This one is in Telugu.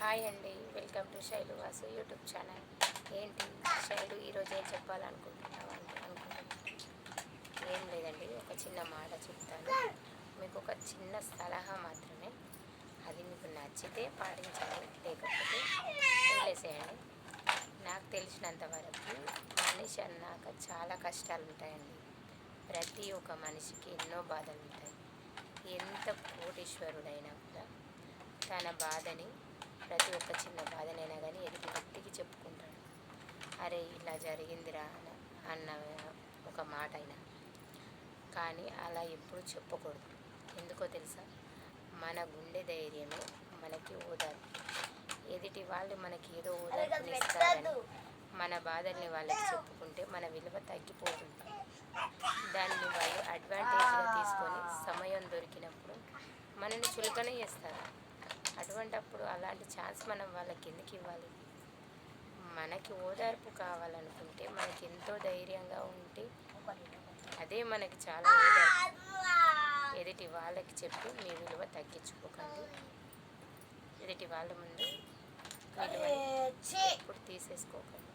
హాయ్ అండి, welcome to Shailu Vasu YouTube channel. ఏంటి శైలు ఈరోజు ఏం చెప్పాలనుకుంటున్నావు అనుకుంటున్నాను. ఏం లేదండి, ఒక చిన్న మాట చెప్తాను. మీకు ఒక చిన్న సలహా మాత్రమే. అది మీకు నచ్చితే పాటించండి, లేకపోతే వదిలేసేయండి. నాకు తెలిసినంత వరకు మనిషి అన్నాక చాలా కష్టాలు ఉంటాయండి. ప్రతి ఒక్క మనిషికి ఎన్నో బాధలు ఉంటాయి. ఎంత కోటీశ్వరుడైనా కూడా తన బాధని, ప్రతి ఒక్క చిన్న బాధనైనా కానీ ఎదుటి వ్యక్తికి చెప్పుకుంటాడు. అరే ఇలా జరిగిందిరా అన్న ఒక మాట అయినా కానీ అలా ఎప్పుడు చెప్పకూడదు. ఎందుకో తెలుసా? మన గుండె ధైర్యమే మనకి ఓదార్పు. ఎదుటి వాళ్ళు మనకి ఏదో ఓదార్పుని ఇస్తారని మన బాధల్ని వాళ్ళకి చెప్పుకుంటే మన విలువ తగ్గిపోతుంది. దాన్ని వాళ్ళు అడ్వాంటేజ్గా తీసుకొని సమయం దొరికినప్పుడు మనల్ని చులకన చేస్తారు. అటువంటప్పుడు అలాంటి ఛాన్స్ మనం వాళ్ళకి ఎందుకు ఇవ్వాలి? మనకి ఓదార్పు కావాలనుకుంటే మనకి ఎంతో ధైర్యంగా ఉంటే అదే మనకి చాలా ఓదార్పు. ఎదుటి వాళ్ళకి చెప్పి మీ విలువ తగ్గించుకోకండి. ఎదుటి వాళ్ళ ముందు విలువ ఎప్పుడు తీసేసుకోకండి.